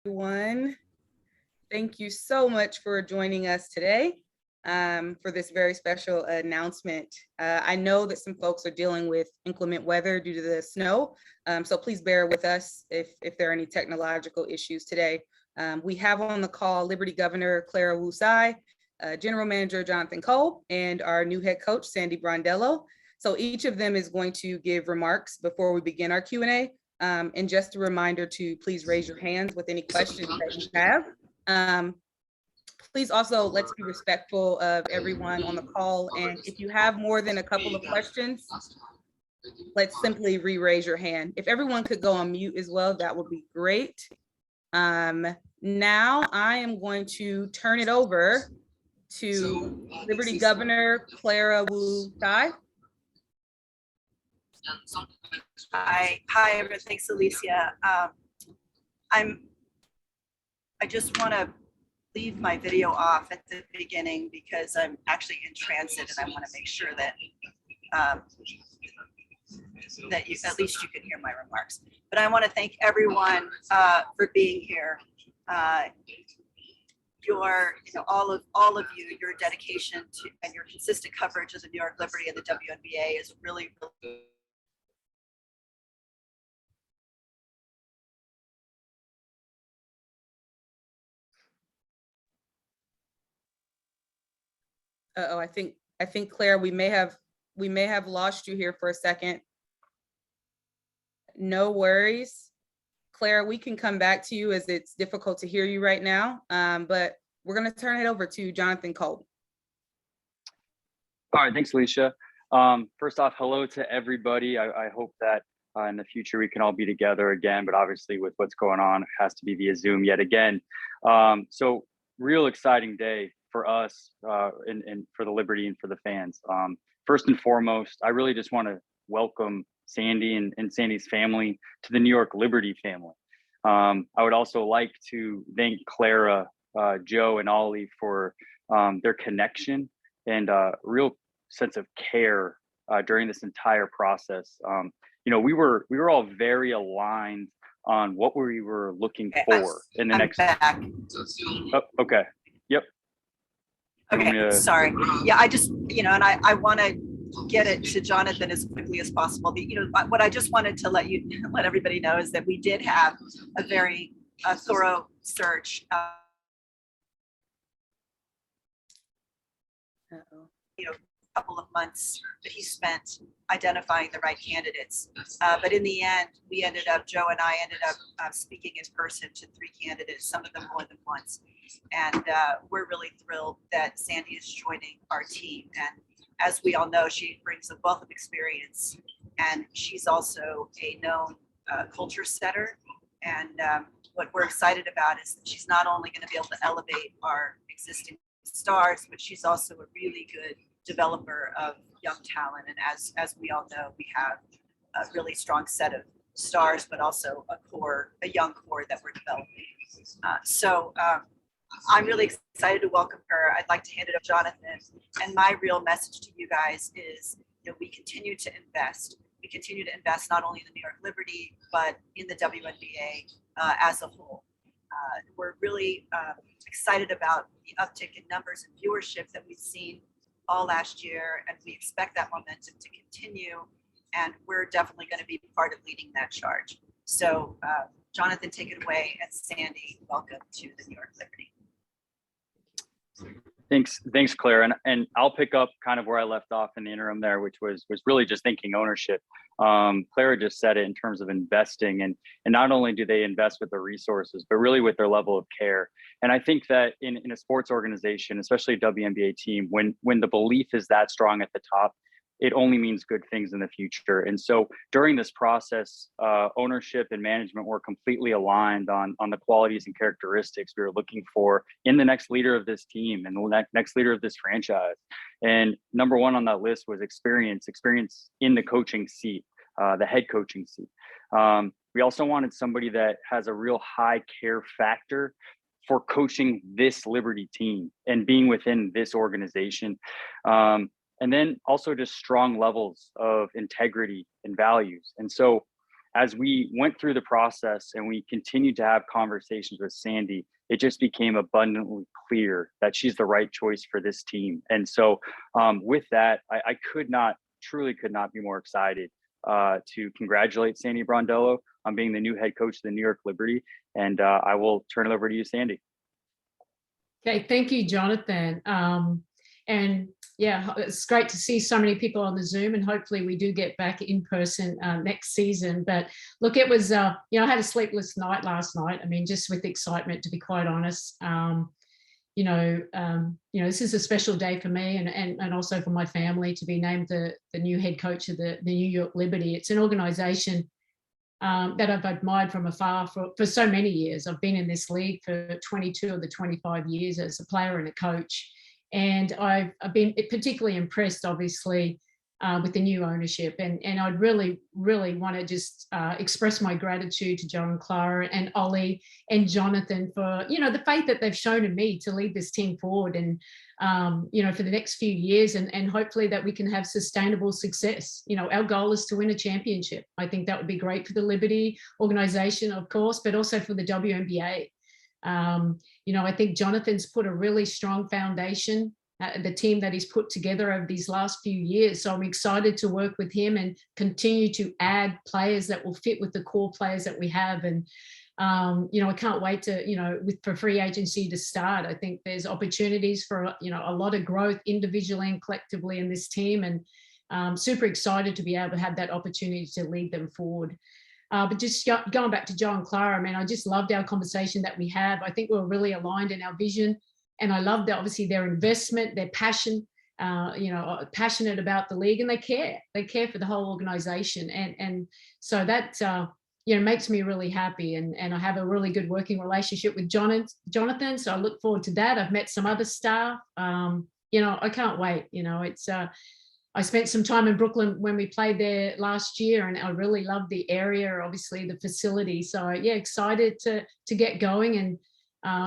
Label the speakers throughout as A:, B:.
A: Everyone. Thank you so much for joining us today for this very special announcement. I know that some folks are dealing with inclement weather due to the snow, so please bear with us if there are any technological issues today. We have on the call Liberty Governor Clara Wu Tsai, General Manager Jonathan Cole, and our new head coach, Sandy Brondello. So each of them is going to give remarks before we begin our Q&A. And just a reminder to please raise your hands with any questions that you have. Please also, let's be respectful of everyone on the call. And if you have more than a couple of questions, let's simply re-raise your hand. If everyone could go on mute as well, that would be great. Now I am going to turn it over to Liberty Governor Clara Wu Tsai.
B: Hi, everyone. Thanks, Alicia. I just want to leave my video off at the beginning because I'm actually in transit and I want to make sure that that you at least you can hear my remarks. But I want to thank everyone for being here. All of you, your dedication to and your consistent coverage of the New York Liberty and the WNBA is really.
A: Uh-oh, I think Claire, we may have lost you here for a second. No worries. Claire, we can come back to you as it's difficult to hear you right now, but we're going to turn it over to Jonathan Cole.
C: All right, thanks, Alicia. First off, hello to everybody. I hope that in the future we can all be together again, but obviously with what's going on, it has to be via Zoom yet again. So real exciting day for us and for the Liberty and for the fans. First and foremost, I really just want to welcome Sandy and Sandy's family to the New York Liberty family. I would also like to thank Clara, Joe, and Ollie for their connection and real sense of care during this entire process. We were all very aligned on what we were looking for in the next.
B: Back.
C: Oh, okay. Yep.
B: Okay. Sorry. Yeah, I just and I want to get it to Jonathan as quickly as possible. What I just wanted to let everybody know is that we did have a very thorough search. Couple of months that he spent identifying the right candidates. But in the end, Joe and I ended up speaking in person to 3 candidates, some of them more than once. And we're really thrilled that Sandy is joining our team. And as we all know, she brings a wealth of experience and she's also a known culture setter. And what we're excited about is that she's not only going to be able to elevate our existing stars, but she's also a really good developer of young talent. And as we all know, we have a really strong set of stars, but also a young core that we're developing. So I'm really excited to welcome her. I'd like to hand it over to Jonathan. And my real message to you guys is we continue to invest. We continue to invest not only in the New York Liberty, but in the WNBA as a whole. We're really excited about the uptick in numbers and viewership that we've seen all last year, and we expect that momentum to continue, and we're definitely going to be part of leading that charge. So Jonathan, take it away, and Sandy, welcome to the New York Liberty.
C: Thanks, Claire, and I'll pick up kind of where I left off in the interim there, which was really just thinking ownership. Clara just said it in terms of investing, and not only do they invest with their resources, but really with their level of care. And I think that in a sports organization, especially a WNBA team, when the belief is that strong at the top, it only means good things in the future. And so during this process, ownership and management were completely aligned on the qualities and characteristics we were looking for in the next leader of this team and the next leader of this franchise. And number one on that list was experience in the coaching seat, the head coaching seat. We also wanted somebody that has a real high care factor for coaching this Liberty team and being within this organization. And then also just strong levels of integrity and values. And so as we went through the process and we continued to have conversations with Sandy, it just became abundantly clear that she's the right choice for this team. And so with that, I truly could not be more excited to congratulate Sandy Brondello on being the new head coach of the New York Liberty. And I will turn it over to you, Sandy.
D: Okay, thank you, Jonathan. And yeah, it's great to see so many people on the Zoom, and hopefully we do get back in person next season. But look, it was, I had a sleepless night last night. I mean, just with excitement, to be quite honest. This is a special day for me and also for my family to be named the new head coach of the New York Liberty. It's an organization that I've admired from afar for so many years. I've been in this league for 22 of the 25 years as a player and a coach. And I've been particularly impressed, obviously, with the new ownership. And I'd really, really want to just express my gratitude to Joe and Clara and Ollie and Jonathan for, the faith that they've shown in me to lead this team forward and, for the next few years and hopefully that we can have sustainable success. Our goal is to win a championship. I think that would be great for the Liberty organization, of course, but also for the WNBA. I think Jonathan's put a really strong foundation, the team that he's put together over these last few years. So I'm excited to work with him and continue to add players that will fit with the core players that we have. And, I can't wait to, for free agency to start. I think there's opportunities for, a lot of growth individually and collectively in this team. And super excited to be able to have that opportunity to lead them forward. But just going back to Joe and Clara, I mean, I just loved our conversation that we have. I think we're really aligned in our vision. And I love that, obviously, their investment, their passion, passionate about the league, and they care. They care for the whole organization. And so that, makes me really happy. And I have a really good working relationship with Jonathan. So I look forward to that. I've met some other staff. I can't wait. I spent some time in Brooklyn when we played there last year, and I really loved the area, obviously the facility. So yeah, excited to get going and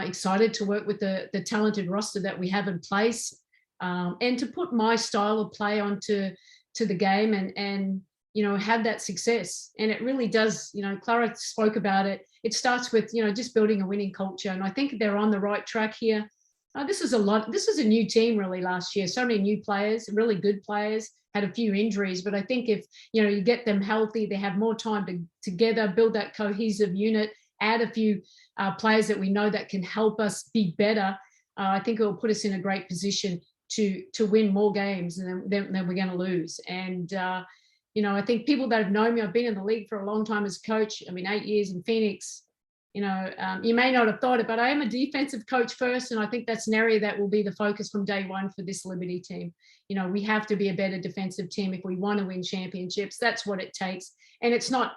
D: excited to work with the talented roster that we have in place, and to put my style of play onto the game and have that success. And it really does, Clara spoke about it. It starts with, just building a winning culture. And I think they're on the right track here. This is a new team really last year. So many new players, really good players, had a few injuries, but I think if, you get them healthy, they have more time together, build that cohesive unit, add a few players that we know that can help us be better. I think it will put us in a great position to win more games than we're going to lose. And, I think people that have known me, I've been in the league for a long time as a coach. I mean, 8 years in Phoenix. You may not have thought it, but I am a defensive coach first. And I think that's an area that will be the focus from day one for this Liberty team. We have to be a better defensive team if we want to win championships. That's what it takes. And it's a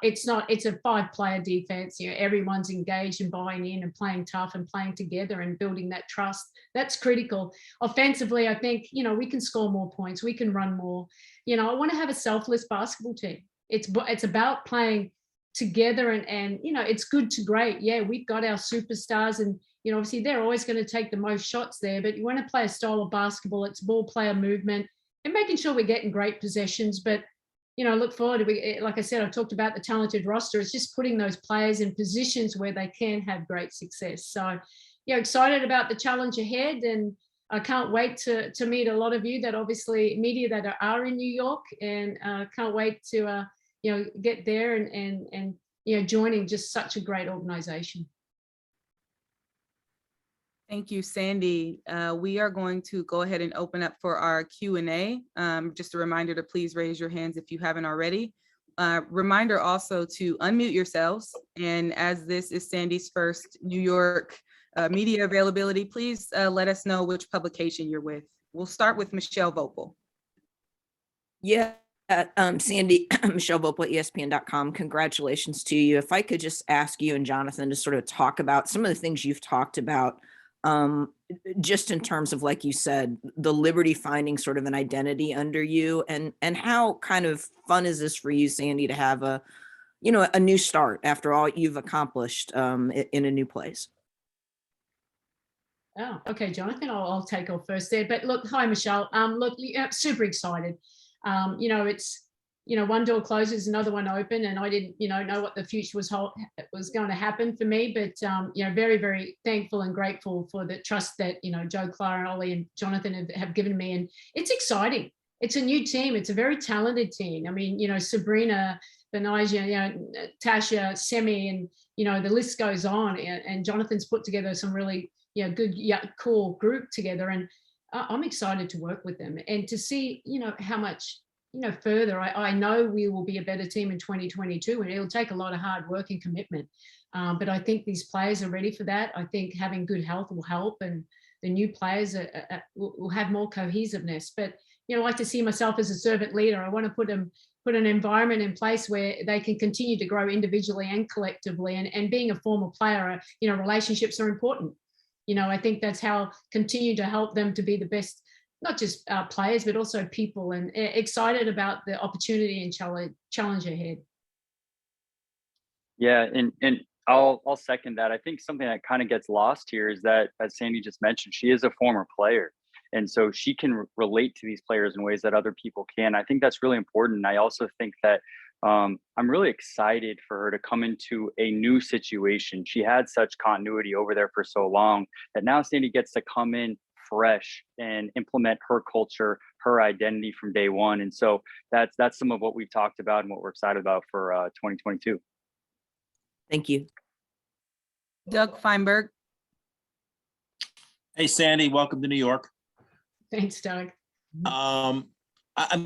D: 5-player defense. Everyone's engaged and buying in and playing tough and playing together and building that trust. That's critical. Offensively, I think, we can score more points. We can run more. I want to have a selfless basketball team. It's about playing together and it's good to great. Yeah, we've got our superstars and obviously they're always going to take the most shots there, but you want to play a style of basketball. It's ball player movement and making sure we're getting great possessions. But look forward to, like I said, I talked about the talented roster. It's just putting those players in positions where they can have great success. So excited about the challenge ahead, and I can't wait to meet a lot of you that obviously media that are in New York, and can't wait to get there and joining just such a great organization.
A: Thank you, Sandy. We are going to go ahead and open up for our Q&A. Just a reminder to please raise your hands if you haven't already. Reminder also to unmute yourselves. And as this is Sandy's first New York media availability, please let us know which publication you're with. We'll start with Michelle Vopel.
E: Yeah, Sandy, Michelle Vopel, ESPN.com. Congratulations to you. If I could just ask you and Jonathan to sort of talk about some of the things you've talked about, just in terms of, like you said, the Liberty finding sort of an identity under you, and how kind of fun is this for you, Sandy, to have a new start after all you've accomplished in a new place?
D: Oh, okay, Jonathan, I'll take off first there. But look, hi, Michelle. Look, super excited. It's, one door closes, another one open, and I didn't, know what the future was going to happen for me. But very, very thankful and grateful for the trust that Joe, Clara, Ollie, and Jonathan have given me, and it's exciting. It's a new team. It's a very talented team. I mean, Sabrina, Benija, Tasha, Semi, and the list goes on. And Jonathan's put together some really good, cool group together, and I'm excited to work with them and to see how much further. I know we will be a better team in 2022, and it'll take a lot of hard work and commitment. But I think these players are ready for that. I think having good health will help, and the new players will have more cohesiveness. But I like to see myself as a servant leader. I want to put an environment in place where they can continue to grow individually and collectively. And being a former player, relationships are important. I think that's how continue to help them to be the best, not just players, but also people, and excited about the opportunity and challenge ahead.
C: Yeah, and I'll second that. I think something that kind of gets lost here is that, as Sandy just mentioned, she is a former player. And so she can relate to these players in ways that other people can. I think that's really important. I also think that I'm really excited for her to come into a new situation. She had such continuity over there for so long that now Sandy gets to come in fresh and implement her culture, her identity from day one. And so that's some of what we've talked about and what we're excited about for 2022.
E: Thank you.
A: Doug Feinberg.
F: Hey, Sandy, welcome to New York.
D: Thanks, Doug.
F: I'm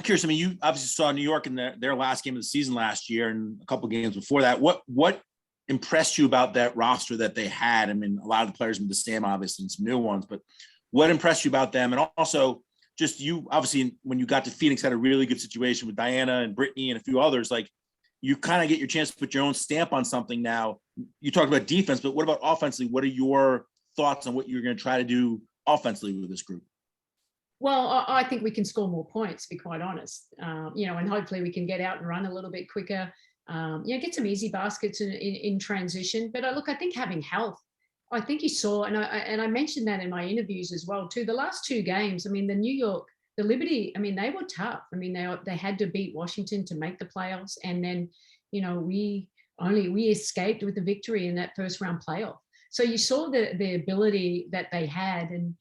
F: curious. I mean, you obviously saw New York in their last game of the season last year and a couple of games before that. What impressed you about that roster that they had? I mean, a lot of the players moved to Sam, obviously, and some new ones, but what impressed you about them? And also, just you, obviously, when you got to Phoenix, had a really good situation with Diana and Brittany and a few others. Like, you kind of get your chance to put your own stamp on something now. You talked about defense, but what about offensively? What are your thoughts on what you're going to try to do offensively with this group?
D: Well, I think we can score more points, to be quite honest. And hopefully we can get out and run a little bit quicker. Get some easy baskets in transition. But I think having health, I think you saw, and I mentioned that in my interviews as well too. The last two games, I mean, the Liberty, I mean, they were tough. I mean, they had to beat Washington to make the playoffs, and then we escaped with the victory in that first round playoff. So you saw the ability that they had, and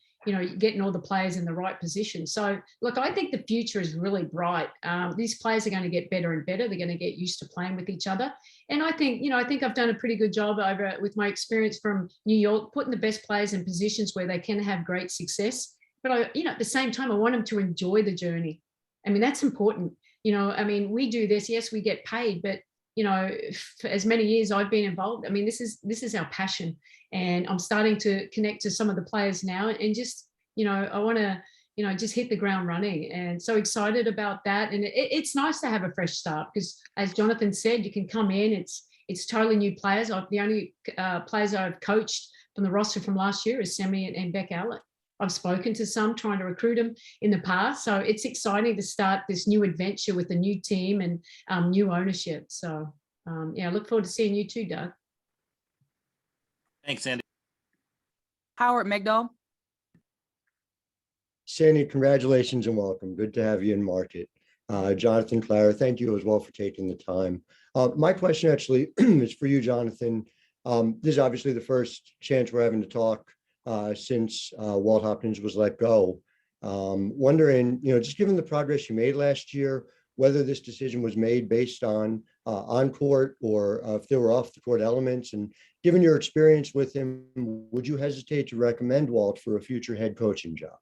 D: getting all the players in the right position. So look, I think the future is really bright. These players are going to get better and better. They're going to get used to playing with each other. And I think I've done a pretty good job with my experience from New York, putting the best players in positions where they can have great success. But at the same time, I want them to enjoy the journey. I mean, that's important. We do this. Yes, we get paid, but for as many years I've been involved, I mean, this is our passion, and I'm starting to connect to some of the players now, and just, I want to, just hit the ground running, and so excited about that. And it's nice to have a fresh start, because as Jonathan said, you can come in, it's totally new players. The only players I've coached from the roster from last year is Semi and Beck Allen. I've spoken to some, trying to recruit them in the past. So it's exciting to start this new adventure with a new team and new ownership. So I look forward to seeing you too, Doug.
F: Thanks, Sandy.
A: Howard Megdal.
G: Sandy, congratulations and welcome. Good to have you in market. Jonathan, Clara, thank you as well for taking the time. My question actually is for you, Jonathan. This is obviously the first chance we're having to talk since Walt Hopkins was let go. Wondering, just given the progress you made last year, whether this decision was made based on court or if there were off the court elements, and given your experience with him, would you hesitate to recommend Walt for a future head coaching job?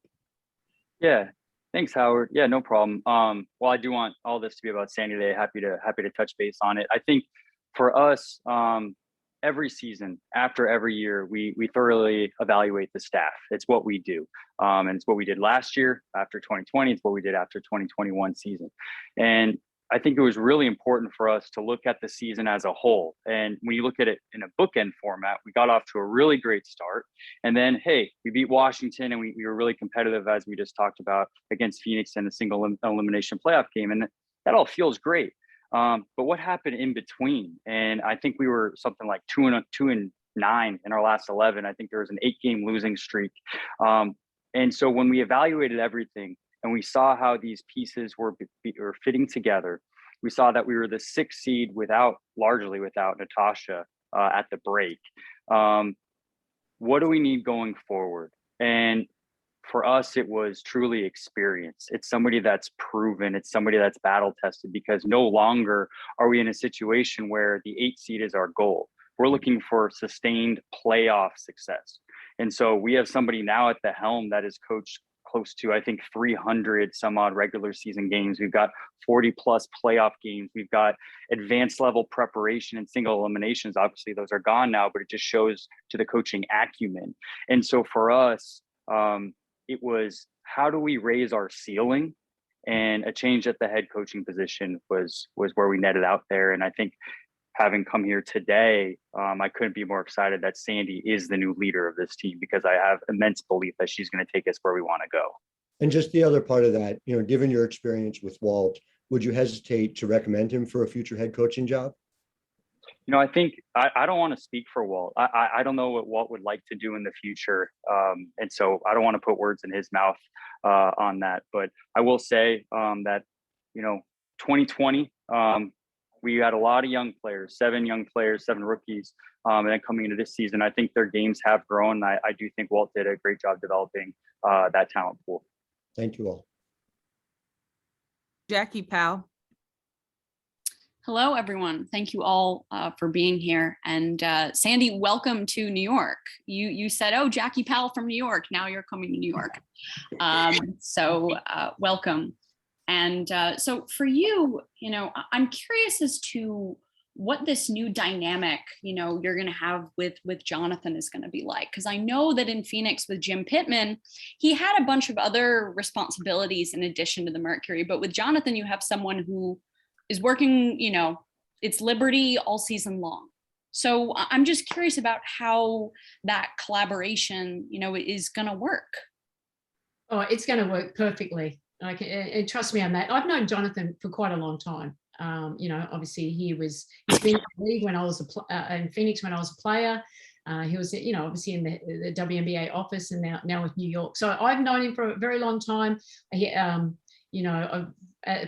C: Yeah, thanks, Howard. Yeah, no problem. Well, I do want all this to be about Sandy today. Happy to touch base on it. I think for us, every season, after every year, we thoroughly evaluate the staff. It's what we do. And it's what we did last year after 2020. It's what we did after 2021 season. And I think it was really important for us to look at the season as a whole. And when you look at it in a bookend format, we got off to a really great start. And then, hey, we beat Washington, and we were really competitive, as we just talked about, against Phoenix in a single elimination playoff game. And that all feels great. But what happened in between? And I think we were something like 2-9 in our last 11. I think there was an 8-game losing streak. And so when we evaluated everything and we saw how these pieces were fitting together, we saw that we were the 6th seed largely without Natasha at the break. What do we need going forward? And for us, it was truly experience. It's somebody that's proven, it's somebody that's battle tested, because no longer are we in a situation where the 8th seed is our goal. We're looking for sustained playoff success. And so we have somebody now at the helm that is coached close to, I think, 300 some odd regular season games. We've got 40 plus playoff games. We've got advanced level preparation and single eliminations. Obviously, those are gone now, but it just shows to the coaching acumen. And so for us, it was, how do we raise our ceiling? And a change at the head coaching position was where we netted out there. And I think having come here today, I couldn't be more excited that Sandy is the new leader of this team, because I have immense belief that she's going to take us where we want to go.
G: And just the other part of that, given your experience with Walt, would you hesitate to recommend him for a future head coaching job?
C: I think I don't want to speak for Walt. I don't know what Walt would like to do in the future. And so I don't want to put words in his mouth on that. But I will say that, 2020, we had a lot of young players, 7 young players, 7 rookies. And then coming into this season, I think their games have grown. I do think Walt did a great job developing that talent pool.
G: Thank you all.
A: Jackie Powell.
H: Hello, everyone. Thank you all for being here. And Sandy, welcome to New York. You said, oh, Jackie Powell from New York. Now you're coming to New York. So welcome. And so for you, I'm curious as to what this new dynamic, you're going to have with Jonathan is going to be like. Because I know that in Phoenix with Jim Pittman, he had a bunch of other responsibilities in addition to the Mercury. But with Jonathan, you have someone who is working, it's Liberty all season long. So I'm just curious about how that collaboration, is going to work.
D: Oh, it's going to work perfectly. And trust me on that. I've known Jonathan for quite a long time. Obviously he's been in the league when I was in Phoenix when I was a player. He was, obviously in the WNBA office, and now with New York. So I've known him for a very long time.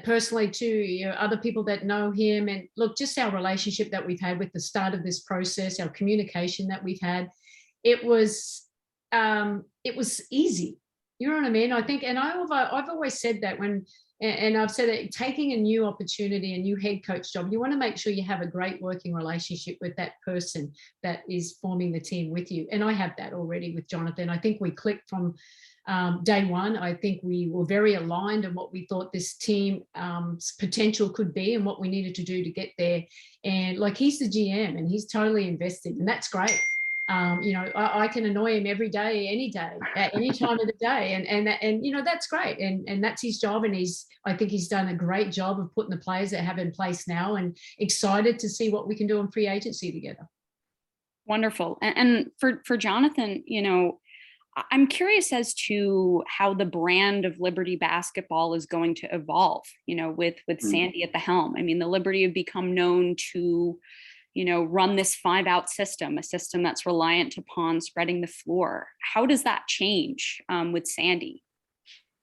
D: Personally too, other people that know him, and look, just our relationship that we've had with the start of this process, our communication that we've had, it was easy. You know what I mean? I think, and I've always said that and I've said that taking a new opportunity, a new head coach job, you want to make sure you have a great working relationship with that person that is forming the team with you. And I have that already with Jonathan. I think we clicked from day one. I think we were very aligned on what we thought this team's potential could be and what we needed to do to get there. And like, he's the GM and he's totally invested, and that's great. I can annoy him every day, any day, at any time of the day. And that's great. And that's his job. And I think he's done a great job of putting the players that have in place now, and excited to see what we can do in free agency together.
H: Wonderful. And for Jonathan, I'm curious as to how the brand of Liberty basketball is going to evolve, with Sandy at the helm. I mean, the Liberty have become known to, run this 5-out system, a system that's reliant upon spreading the floor. How does that change with Sandy?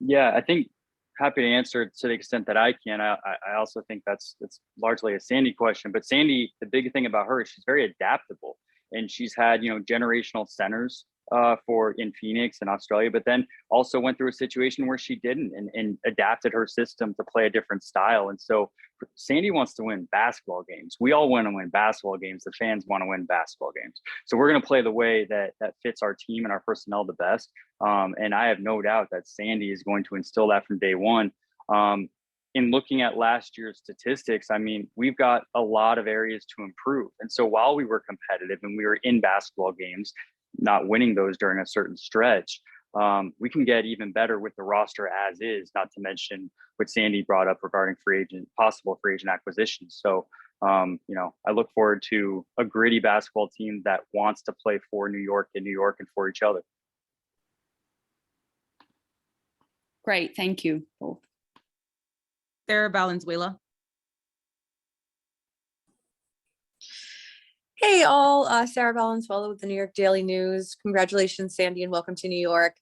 C: Yeah, I think happy to answer it to the extent that I can. I also think that's largely a Sandy question, but Sandy, the big thing about her is she's very adaptable, and she's had, generational centers in Phoenix and Australia, but then also went through a situation where she didn't and adapted her system to play a different style. And so Sandy wants to win basketball games. We all want to win basketball games. The fans want to win basketball games. So we're going to play the way that fits our team and our personnel the best. And I have no doubt that Sandy is going to instill that from day one. In looking at last year's statistics, I mean, we've got a lot of areas to improve. And so while we were competitive and we were in basketball games, not winning those during a certain stretch, we can get even better with the roster as is, not to mention what Sandy brought up regarding possible free agent acquisitions. So, I look forward to a gritty basketball team that wants to play for New York and for each other.
H: Great. Thank you both.
A: Sarah Valenzuela.
I: Hey all, Sarah Valenzuela with the New York Daily News. Congratulations, Sandy, and welcome to New York.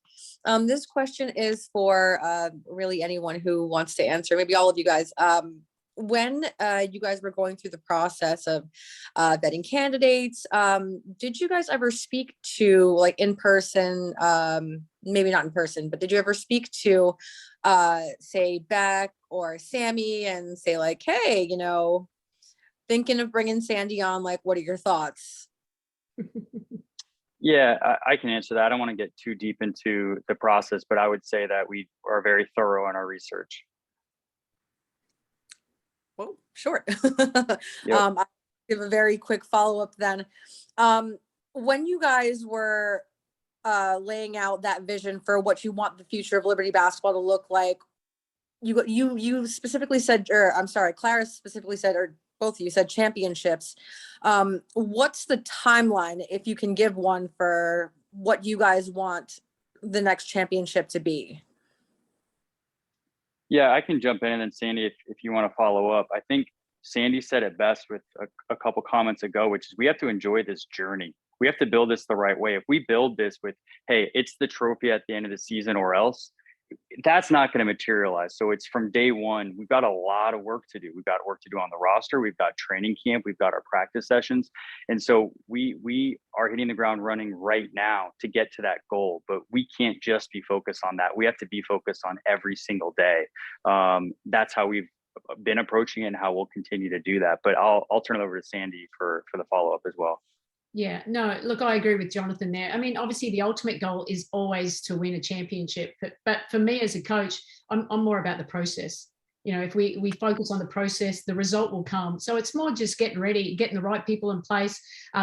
I: This question is for really anyone who wants to answer, maybe all of you guys. when you guys were going through the process of vetting candidates, did you guys ever speak to, like, in person, maybe not in person, but did you ever speak to say Beck or Sammy and say, like, hey, thinking of bringing Sandy on, like, what are your thoughts?
C: Yeah, I can answer that. I don't want to get too deep into the process, but I would say that we are very thorough in our research.
I: Well, sure.
C: Yep.
I: I'll give a very quick follow-up then. When you guys were laying out that vision for what you want the future of Liberty basketball to look like, you specifically said, or I'm sorry, Clara specifically said, or both of you said championships. What's the timeline, if you can give one, for what you guys want the next championship to be?
C: Yeah, I can jump in, and then Sandy, if you want to follow up. I think Sandy said it best with a couple comments ago, which is we have to enjoy this journey. We have to build this the right way. If we build this with, hey, it's the trophy at the end of the season or else, that's not going to materialize. So it's from day one, we've got a lot of work to do. We've got work to do on the roster. We've got training camp. We've got our practice sessions. And so we are hitting the ground running right now to get to that goal, but we can't just be focused on that. We have to be focused on every single day. That's how we've been approaching it and how we'll continue to do that. But I'll turn it over to Sandy for the follow-up as well.
D: Yeah, no, look, I agree with Jonathan there. I mean, obviously the ultimate goal is always to win a championship, but for me as a coach, I'm more about the process. If we focus on the process, the result will come. So it's more just getting ready, getting the right people in place,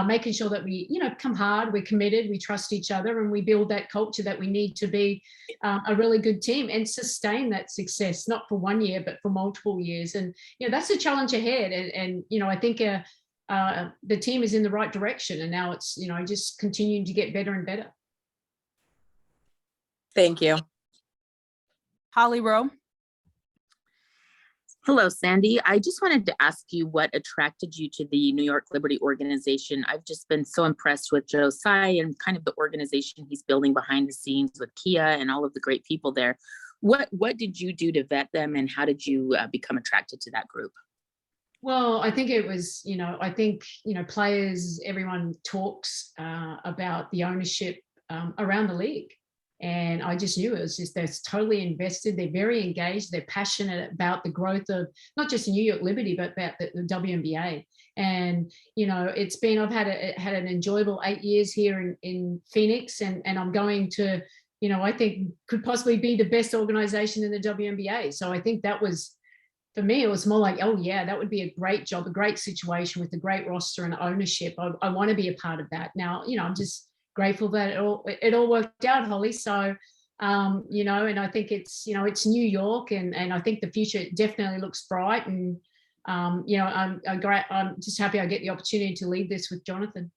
D: making sure that we, come hard, we're committed, we trust each other, and we build that culture that we need to be a really good team and sustain that success, not for 1 year, but for multiple years. And, that's a challenge ahead. And I think the team is in the right direction, and now it's just continuing to get better and better.
I: Thank you.
A: Holly Rowe.
J: Hello, Sandy. I just wanted to ask you what attracted you to the New York Liberty organization. I've just been so impressed with Joe Tsai and kind of the organization he's building behind the scenes with Kia and all of the great people there. What did you do to vet them, and how did you become attracted to that group?
D: Well, I think it was, players, everyone talks about the ownership around the league. And I just knew it was just, they're totally invested. They're very engaged. They're passionate about the growth of not just New York Liberty, but about the WNBA. And, I've had an enjoyable 8 years here in Phoenix, and I'm going to, I think could possibly be the best organization in the WNBA. So I think that was, for me, it was more like, oh yeah, that would be a great job, a great situation with a great roster and ownership. I want to be a part of that. Now, I'm just grateful that it all worked out, Holly. So, and I think it's New York, and I think the future definitely looks bright. And, I'm just happy I get the opportunity to lead this with Jonathan.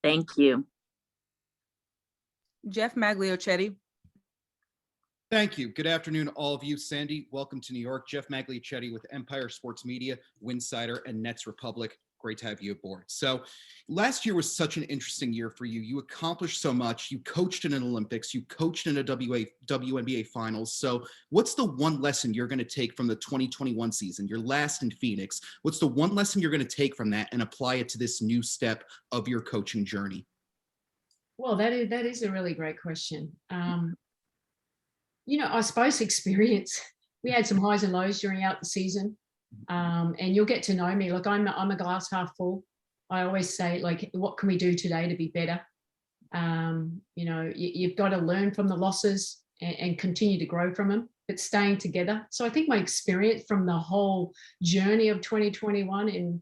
J: Thank you.
A: Jeff Magliochetti.
K: Thank you. Good afternoon, all of you. Sandy, welcome to New York. Jeff Magliochetti with Empire Sports Media, Winsider, and Nets Republic. Great to have you aboard. So last year was such an interesting year for you. You accomplished so much. You coached in an Olympics. You coached in a WNBA finals. So what's the one lesson you're going to take from the 2021 season, your last in Phoenix? What's the one lesson you're going to take from that and apply it to this new step of your coaching journey?
D: Well, that is a really great question. I suppose experience. We had some highs and lows during out the season, and you'll get to know me. Look, I'm a glass half full. I always say, like, what can we do today to be better? You've got to learn from the losses and continue to grow from them, but staying together. So I think my experience from the whole journey of 2021, and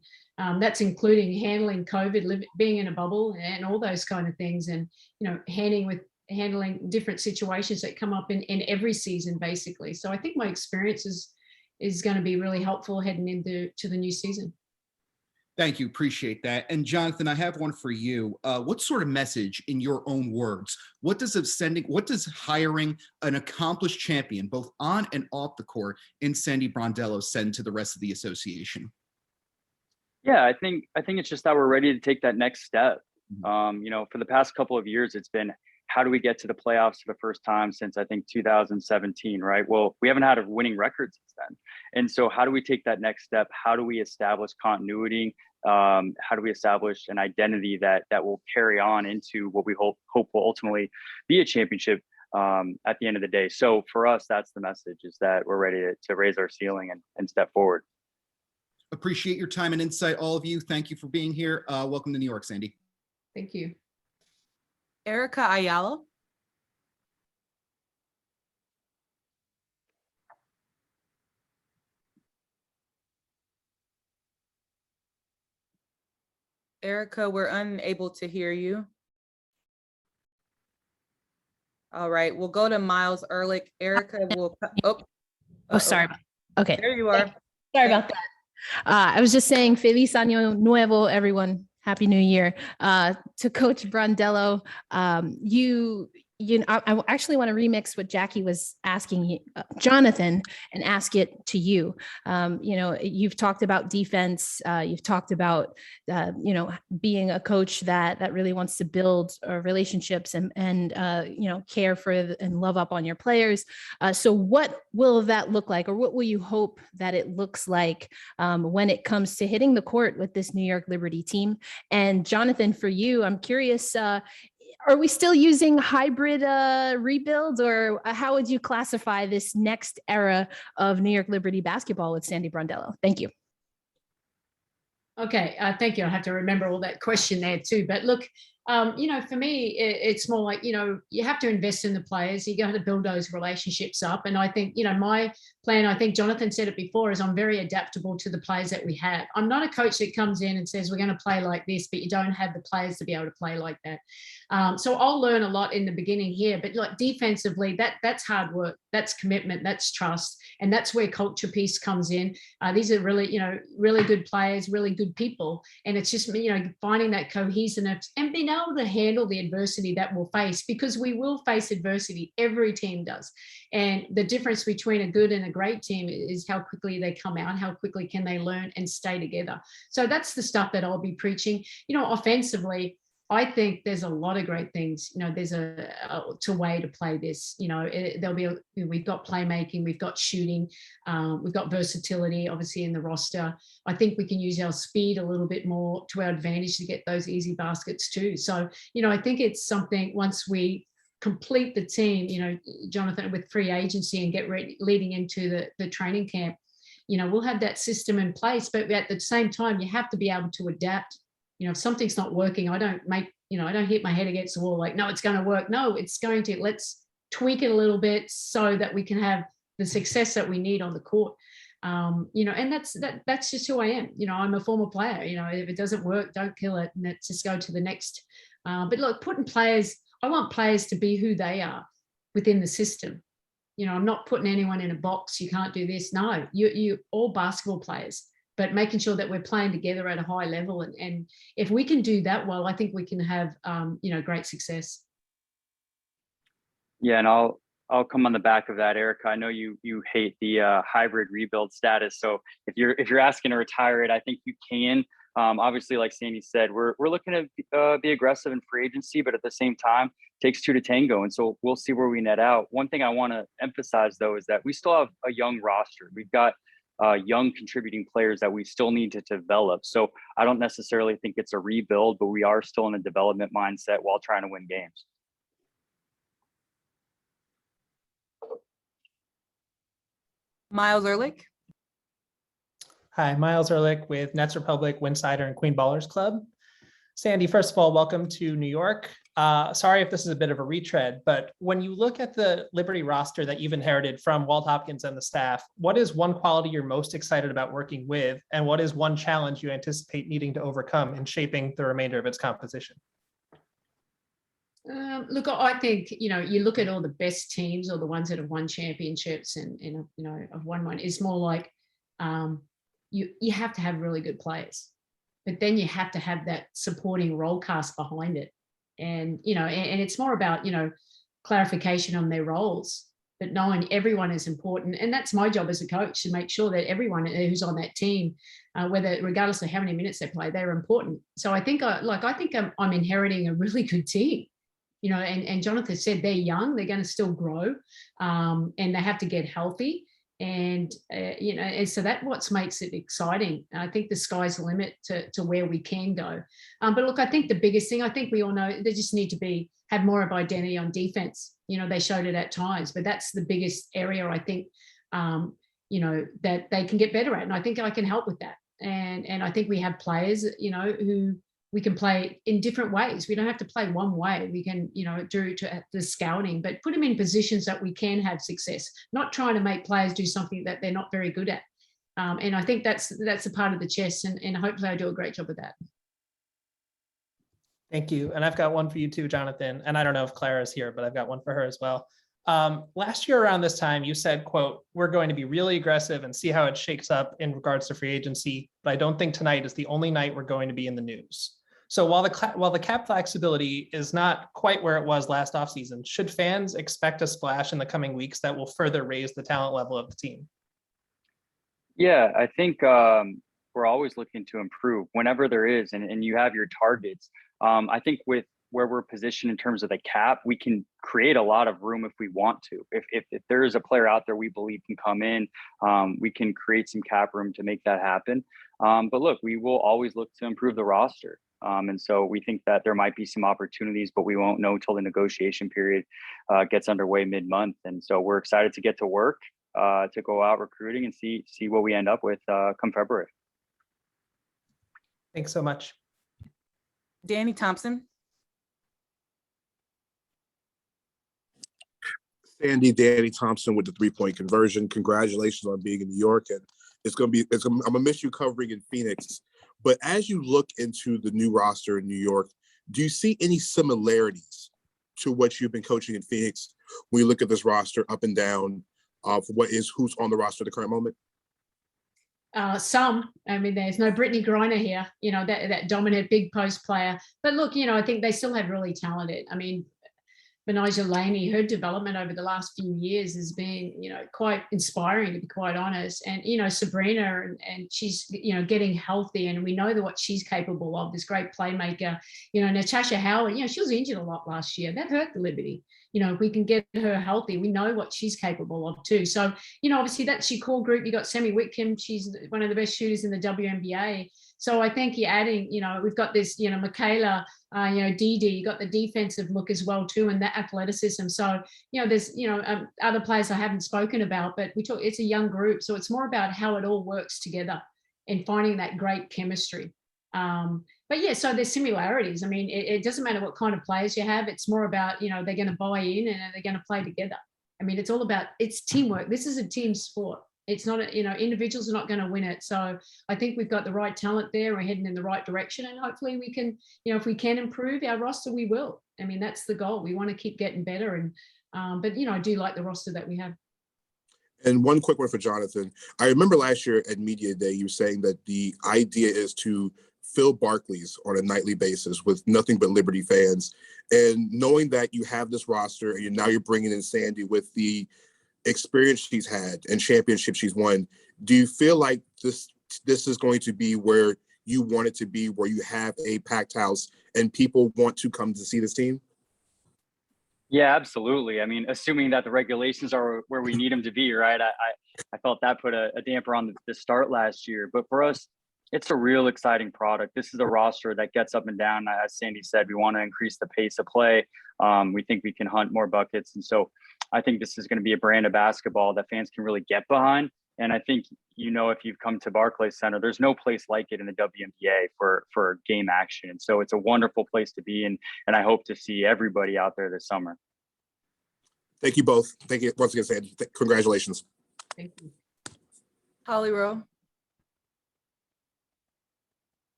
D: that's including handling COVID, being in a bubble, and all those kind of things, and handling different situations that come up in every season, basically. So I think my experience is going to be really helpful heading into the new season.
K: Thank you. Appreciate that. And Jonathan, I have one for you. What sort of message, in your own words, what does hiring an accomplished champion, both on and off the court, in Sandy Brondello, send to the rest of the association?
C: Yeah, I think it's just that we're ready to take that next step. For the past couple of years, it's been, how do we get to the playoffs for the first time since I think 2017, right? Well, we haven't had a winning record since then. And so how do we take that next step? How do we establish continuity? How do we establish an identity that will carry on into what we hope will ultimately be a championship at the end of the day? So for us, that's the message, is that we're ready to raise our ceiling and step forward.
K: Appreciate your time and insight, all of you. Thank you for being here. Welcome to New York, Sandy.
D: Thank you.
A: Erica Ayala. Erica, we're unable to hear you. All right, we'll go to Miles Ehrlich. Erica will,
L: Oh, sorry. Okay.
A: There you are.
L: Sorry about that. I was just saying, Feliz Año Nuevo, everyone. Happy New Year. To Coach Brondello, I actually want to remix what Jackie was asking Jonathan and ask it to you. You've talked about defense. You've talked about, being a coach that really wants to build relationships and care for and love up on your players. So what will that look like, or what will you hope that it looks like when it comes to hitting the court with this New York Liberty team? And Jonathan, for you, I'm curious, are we still using hybrid rebuilds, or how would you classify this next era of New York Liberty basketball with Sandy Brondello? Thank you.
D: Okay, thank you. I have to remember all that question there too. But look, for me, it's more like, you have to invest in the players. You got to build those relationships up. And I think, my plan, I think Jonathan said it before, is I'm very adaptable to the players that we have. I'm not a coach that comes in and says, we're going to play like this, but you don't have the players to be able to play like that. So I'll learn a lot in the beginning here, but like defensively, that's hard work, that's commitment, that's trust. And that's where culture piece comes in. These are really, really good players, really good people. And it's just, finding that cohesiveness and being able to handle the adversity that we'll face, because we will face adversity. Every team does. And the difference between a good and a great team is how quickly they come out, how quickly can they learn and stay together. So that's the stuff that I'll be preaching. Offensively, I think there's a lot of great things. There's a way to play this. We've got playmaking, we've got shooting, we've got versatility, obviously, in the roster. I think we can use our speed a little bit more to our advantage to get those easy baskets too. So, I think it's something, once we complete the team, Jonathan, with free agency and get ready leading into the training camp, we'll have that system in place. But at the same time, you have to be able to adapt. If something's not working, I don't hit my head against the wall like, no, it's going to work. No, it's going to. Let's tweak it a little bit so that we can have the success that we need on the court. And that's just who I am. I'm a former player. If it doesn't work, don't kill it, and let's just go to the next. But look, I want players to be who they are within the system. I'm not putting anyone in a box. You can't do this. No, you all basketball players, but making sure that we're playing together at a high level. And if we can do that well, I think we can have, great success.
C: Yeah, and I'll come on the back of that, Erica. I know you hate the hybrid rebuild status. So if you're asking to retire it, I think you can. Obviously, like Sandy said, we're looking to be aggressive in free agency, but at the same time, it takes two to tango. And so we'll see where we net out. One thing I want to emphasize, though, is that we still have a young roster. We've got young contributing players that we still need to develop. So I don't necessarily think it's a rebuild, but we are still in a development mindset while trying to win games.
A: Miles Ehrlich.
M: Hi, Miles Ehrlich with Nets Republic, Winsider, and Queen Ballers Club. Sandy, first of all, welcome to New York. Sorry if this is a bit of a retread, but when you look at the Liberty roster that you've inherited from Walt Hopkins and the staff, what is one quality you're most excited about working with, and what is one challenge you anticipate needing to overcome in shaping the remainder of its composition?
D: Look, I think, you look at all the best teams or the ones that have won championships and have won one, it's more like you have to have really good players, but then you have to have that supporting role cast behind it. And, and it's more about, clarification on their roles, but knowing everyone is important. And that's my job as a coach, to make sure that everyone who's on that team, regardless of how many minutes they play, they're important. So I think I'm inheriting a really good team. and Jonathan said they're young, they're going to still grow, and they have to get healthy. And, and so that's what makes it exciting. I think the sky's the limit to where we can go. But look, I think the biggest thing, I think we all know, they just need to have more of identity on defense. They showed it at times, but that's the biggest area I think, that they can get better at. And I think I can help with that. And I think we have players, who we can play in different ways. We don't have to play one way. We can, do to the scouting, but put them in positions that we can have success, not trying to make players do something that they're not very good at. And I think that's a part of the chess, and hopefully I do a great job of that.
M: Thank you. And I've got one for you too, Jonathan. And I don't know if Clara's here, but I've got one for her as well. Last year around this time, you said, quote, "We're going to be really aggressive and see how it shakes up in regards to free agency, but I don't think tonight is the only night we're going to be in the news." So while the cap flexibility is not quite where it was last offseason, should fans expect a splash in the coming weeks that will further raise the talent level of the team?
C: Yeah, I think we're always looking to improve whenever there is, and you have your targets. I think with where we're positioned in terms of the cap, we can create a lot of room if we want to. If there is a player out there we believe can come in, we can create some cap room to make that happen. But look, we will always look to improve the roster. And so we think that there might be some opportunities, but we won't know till the negotiation period gets underway mid-month. And so we're excited to get to work, to go out recruiting and see what we end up with come February.
M: Thanks so much.
A: Danny Thompson.
N: Danny Thompson with the 3-point conversion. Congratulations on being in New York. And I'm gonna miss you covering in Phoenix. But as you look into the new roster in New York, do you see any similarities to what you've been coaching in Phoenix when you look at this roster up and down for who's on the roster at the current moment?
D: Some. I mean, there's no Brittany Griner here, that dominant big post player. But look, I think they still have really talented. I mean, Benija Laney, her development over the last few years has been, quite inspiring, to be quite honest. And, Sabrina, and she's, getting healthy, and we know what she's capable of, this great playmaker. Natasha Howard, she was injured a lot last year. That hurt the Liberty. If we can get her healthy, we know what she's capable of too. So, obviously that's your core group. You got Sammy Whitcomb. She's one of the best shooters in the WNBA. So I think you're adding, we've got this, Michaela, Dee, you got the defensive look as well too, and that athleticism. So, there's, other players I haven't spoken about, but it's a young group. So it's more about how it all works together and finding that great chemistry. But yeah, so there's similarities. I mean, it doesn't matter what kind of players you have. It's more about, they're going to buy in and they're going to play together. I mean, it's teamwork. This is a team sport. It's not, individuals are not going to win it. So I think we've got the right talent there. We're heading in the right direction. And hopefully we can, if we can improve our roster, we will. I mean, that's the goal. We want to keep getting better. And, but, I do like the roster that we have.
N: And one quick one for Jonathan. I remember last year at Media Day, you were saying that the idea is to fill Barclays on a nightly basis with nothing but Liberty fans. And knowing that you have this roster and now you're bringing in Sandy with the experience she's had and championships she's won, do you feel like this is going to be where you want it to be, where you have a packed house and people want to come to see this team?
C: Yeah, absolutely. I mean, assuming that the regulations are where we need them to be, right? I felt that put a damper on the start last year. But for us, it's a real exciting product. This is a roster that gets up and down. As Sandy said, we want to increase the pace of play. We think we can hunt more buckets. And so I think this is going to be a brand of basketball that fans can really get behind. And I think, if you've come to Barclays Center, there's no place like it in the WNBA for game action. And so it's a wonderful place to be in. And I hope to see everybody out there this summer.
N: Thank you both. Thank you once again, Sandy. Congratulations.
D: Thank you.
A: Holly Rowe.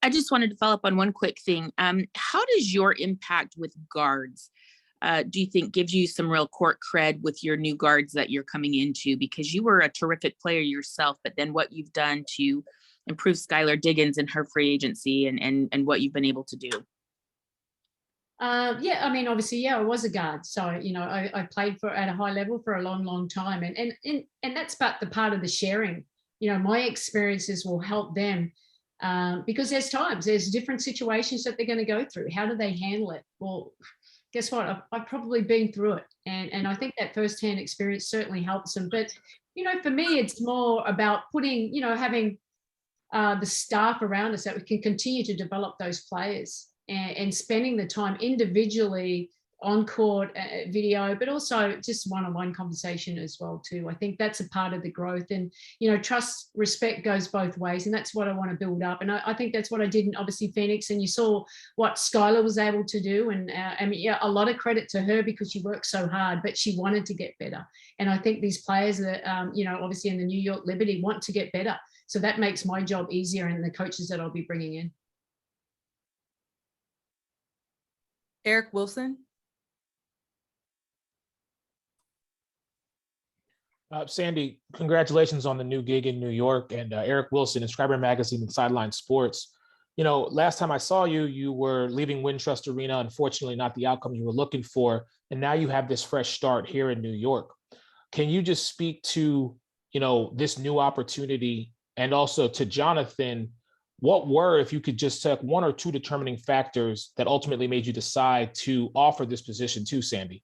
J: I just wanted to follow up on one quick thing. How does your impact with guards, do you think gives you some real court cred with your new guards that you're coming into? Because you were a terrific player yourself, but then what you've done to improve Skylar Diggins and her free agency and what you've been able to do.
D: Yeah, I mean, obviously, I was a guard. So, I played at a high level for a long, long time. And that's but the part of the sharing. My experiences will help them. Because there's different situations that they're going to go through. How do they handle it? Well, guess what? I've probably been through it. And I think that firsthand experience certainly helps them. But, for me, it's more about putting, having the staff around us that we can continue to develop those players and spending the time individually on court video, but also just one-on-one conversation as well too. I think that's a part of the growth, and trust, respect goes both ways, and that's what I want to build up. And I think that's what I did in obviously Phoenix, and you saw what Skylar was able to do. And a lot of credit to her because she worked so hard, but she wanted to get better. And I think these players that obviously in the New York Liberty want to get better. So that makes my job easier, and the coaches that I'll be bringing in.
A: Eric Wilson.
O: Sandy, congratulations on the new gig in New York. And Eric Wilson, Inscriber Magazine and Sideline Sports. Last time I saw you, you were leaving Wintrust Arena, unfortunately not the outcome you were looking for. And now you have this fresh start here in New York. Can you just speak to, this new opportunity, and also to Jonathan, what were, if you could just take one or two determining factors that ultimately made you decide to offer this position to Sandy?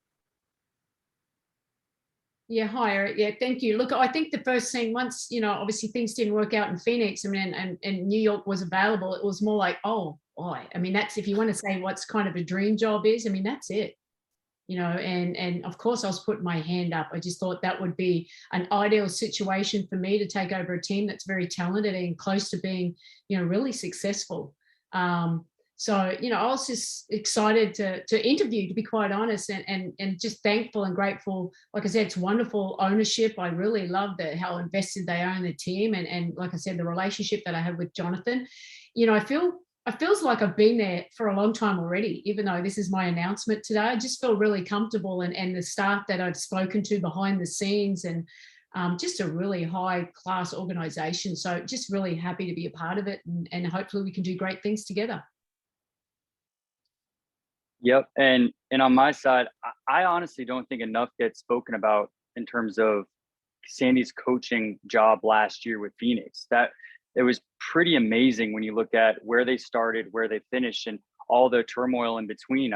D: Yeah, hi, Eric. Yeah, thank you. Look, I think the first thing, once, obviously things didn't work out in Phoenix, and New York was available, it was more like, oh, boy. That's, if you want to say what's kind of a dream job is, that's it. And of course I was putting my hand up. I just thought that would be an ideal situation for me to take over a team that's very talented and close to being, really successful. So, I was just excited to interview, to be quite honest, and just thankful and grateful. Like I said, it's wonderful ownership. I really love how invested they are in the team. And like I said, the relationship that I have with Jonathan, it feels like I've been there for a long time already, even though this is my announcement today. I just feel really comfortable, and the staff that I've spoken to behind the scenes, and just a really high class organization. So just really happy to be a part of it, and hopefully we can do great things together.
C: Yep. And on my side, I honestly don't think enough gets spoken about in terms of Sandy's coaching job last year with Phoenix. That it was pretty amazing when you look at where they started, where they finished, and all the turmoil in between.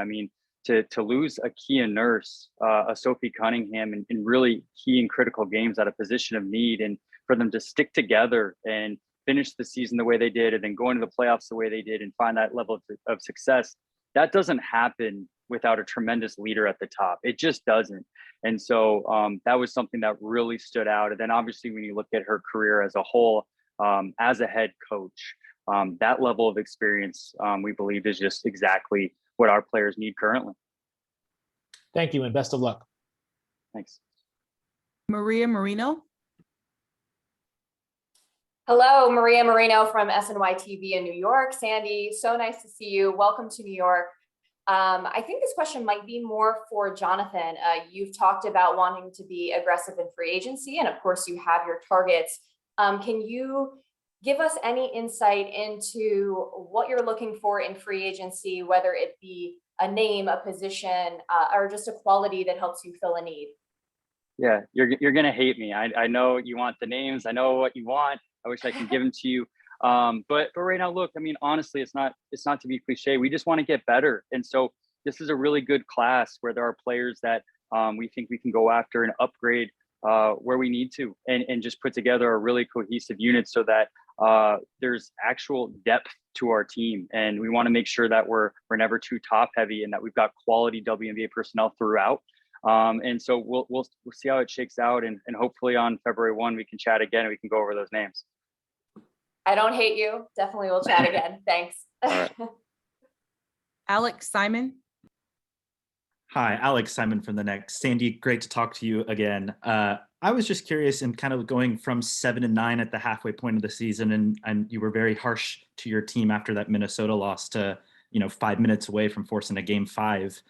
C: To lose a Kia Nurse, a Sophie Cunningham, in really key and critical games at a position of need, and for them to stick together and finish the season the way they did, and then go into the playoffs the way they did, and find that level of success, that doesn't happen without a tremendous leader at the top. It just doesn't. And so that was something that really stood out. And then obviously when you look at her career as a whole, as a head coach, that level of experience, we believe, is just exactly what our players need currently.
O: Thank you, and best of luck.
C: Thanks.
A: Maria Marino.
P: Hello, Maria Marino from SNY TV in New York. Sandy, so nice to see you. Welcome to New York. I think this question might be more for Jonathan. You've talked about wanting to be aggressive in free agency, and of course you have your targets. Can you give us any insight into what you're looking for in free agency, whether it be a name, a position, or just a quality that helps you fill a need?
C: Yeah, you're gonna hate me. I know you want the names. I know what you want. I wish I could give them to you. But right now, look, honestly, it's not to be cliche. We just want to get better. And so this is a really good class where there are players that we think we can go after and upgrade where we need to, and just put together a really cohesive unit so that there's actual depth to our team. And we want to make sure that we're never too top heavy, and that we've got quality WNBA personnel throughout. And so we'll see how it shakes out, and hopefully on February 1 we can chat again and we can go over those names.
P: I don't hate you. Definitely we'll chat again. Thanks.
A: Alex Simon.
Q: Hi, Alex Simon from the Next. Sandy, great to talk to you again. I was just curious, and kind of going from 7-9 at the halfway point of the season, and you were very harsh to your team after that Minnesota loss to, 5 minutes away from forcing a game 5.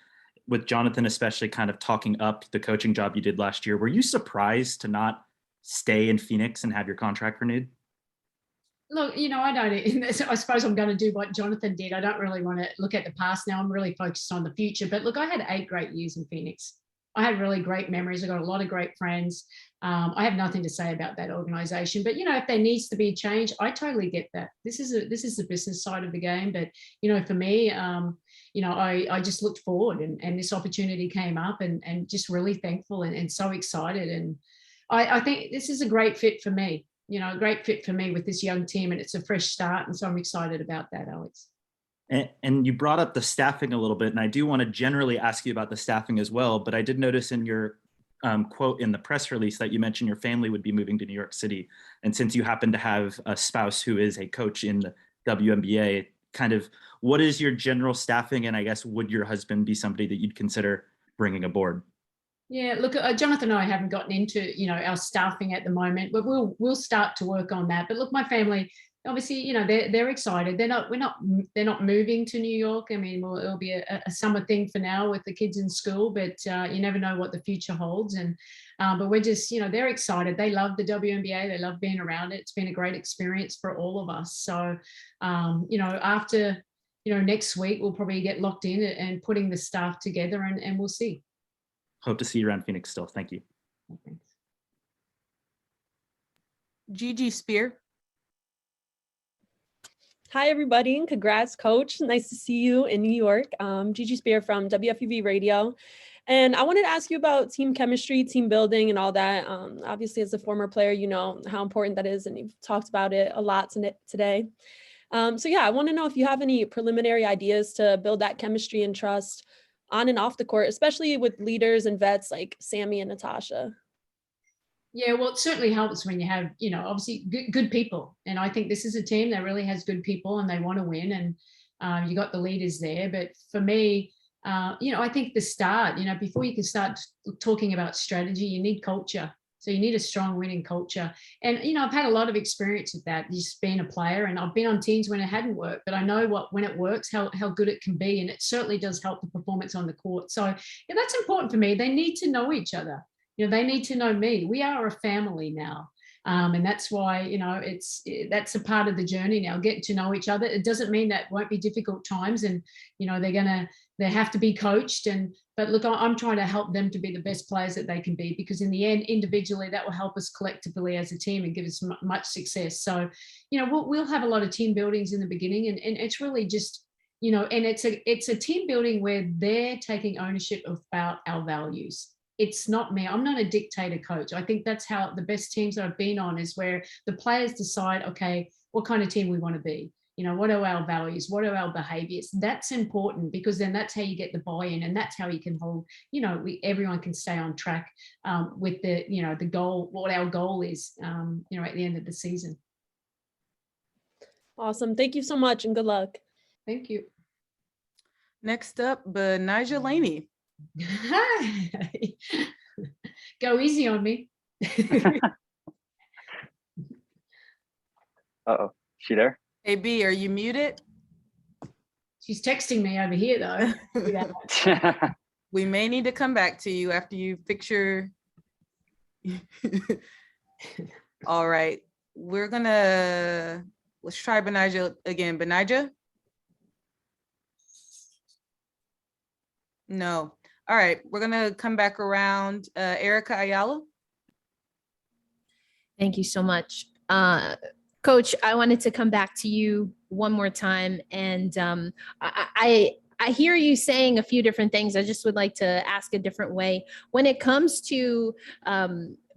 Q: With Jonathan especially kind of talking up the coaching job you did last year, were you surprised to not stay in Phoenix and have your contract renewed?
D: Look, I suppose I'm going to do what Jonathan did. I don't really want to look at the past now. I'm really focused on the future. But look, I had 8 great years in Phoenix. I had really great memories. I got a lot of great friends. I have nothing to say about that organization, but if there needs to be a change, I totally get that. This is the business side of the game, but for me, I just looked forward, and this opportunity came up, and just really thankful and so excited. And I think this is a great fit for me. A great fit for me with this young team, and it's a fresh start, and so I'm excited about that, Alex.
Q: And you brought up the staffing a little bit, and I do want to generally ask you about the staffing as well, but I did notice in your quote in the press release that you mentioned your family would be moving to New York City. And since you happen to have a spouse who is a coach in the WNBA, kind of what is your general staffing? And I guess, would your husband be somebody that you'd consider bringing aboard?
D: Yeah, look, Jonathan and I haven't gotten into, our staffing at the moment, but we'll start to work on that. But look, my family, obviously, they're excited. They're not moving to New York. I mean, it'll be a summer thing for now with the kids in school, but you never know what the future holds. And but we're just, they're excited. They love the WNBA. They love being around it. It's been a great experience for all of us. So, after next week, we'll probably get locked in and putting the staff together, and we'll see.
Q: Hope to see you around Phoenix still. Thank you.
D: Thanks.
A: Gigi Spear.
R: Hi, everybody, and congrats, Coach. Nice to see you in New York. Gigi Spear from WFUV Radio. And I wanted to ask you about team chemistry, team building, and all that. Obviously, as a former player, you know how important that is, and you've talked about it a lot today. So yeah, I want to know if you have any preliminary ideas to build that chemistry and trust on and off the court, especially with leaders and vets like Sammy and Natasha.
D: Yeah, well, it certainly helps when you have, obviously good people. And I think this is a team that really has good people, and they want to win. And you got the leaders there. But for me, I think the start, before you can start talking about strategy, you need culture. So you need a strong winning culture. And, I've had a lot of experience with that, just being a player. And I've been on teams when it hadn't worked, but I know when it works, how good it can be. And it certainly does help the performance on the court. So yeah, that's important for me. They need to know each other. They need to know me. We are a family now. And that's why, that's a part of the journey now, getting to know each other. It doesn't mean that won't be difficult times, and, they have to be coached. But look, I'm trying to help them to be the best players that they can be, because in the end, individually, that will help us collectively as a team and give us much success. So, we'll have a lot of team buildings in the beginning, and it's really just, and it's a team building where they're taking ownership about our values. It's not me. I'm not a dictator coach. I think that's how the best teams that I've been on is where the players decide, okay, what kind of team we want to be. What are our values? What are our behaviors? That's important, because then that's how you get the buy-in, and that's how you can hold, everyone can stay on track with the goal, what our goal is, at the end of the season.
R: Awesome. Thank you so much, and good luck.
D: Thank you.
A: Next up, Benijah Laney.
D: Hi. Go easy on me.
C: Uh-oh, she there?
A: Hey, B, are you muted?
D: She's texting me over here, though.
A: We may need to come back to you after you fix your... All right, let's try Benijah again. Benijah? No. All right, we're gonna come back around. Erica Ayala.
L: Thank you so much. Coach, I wanted to come back to you one more time. And I hear you saying a few different things. I just would like to ask a different way. When it comes to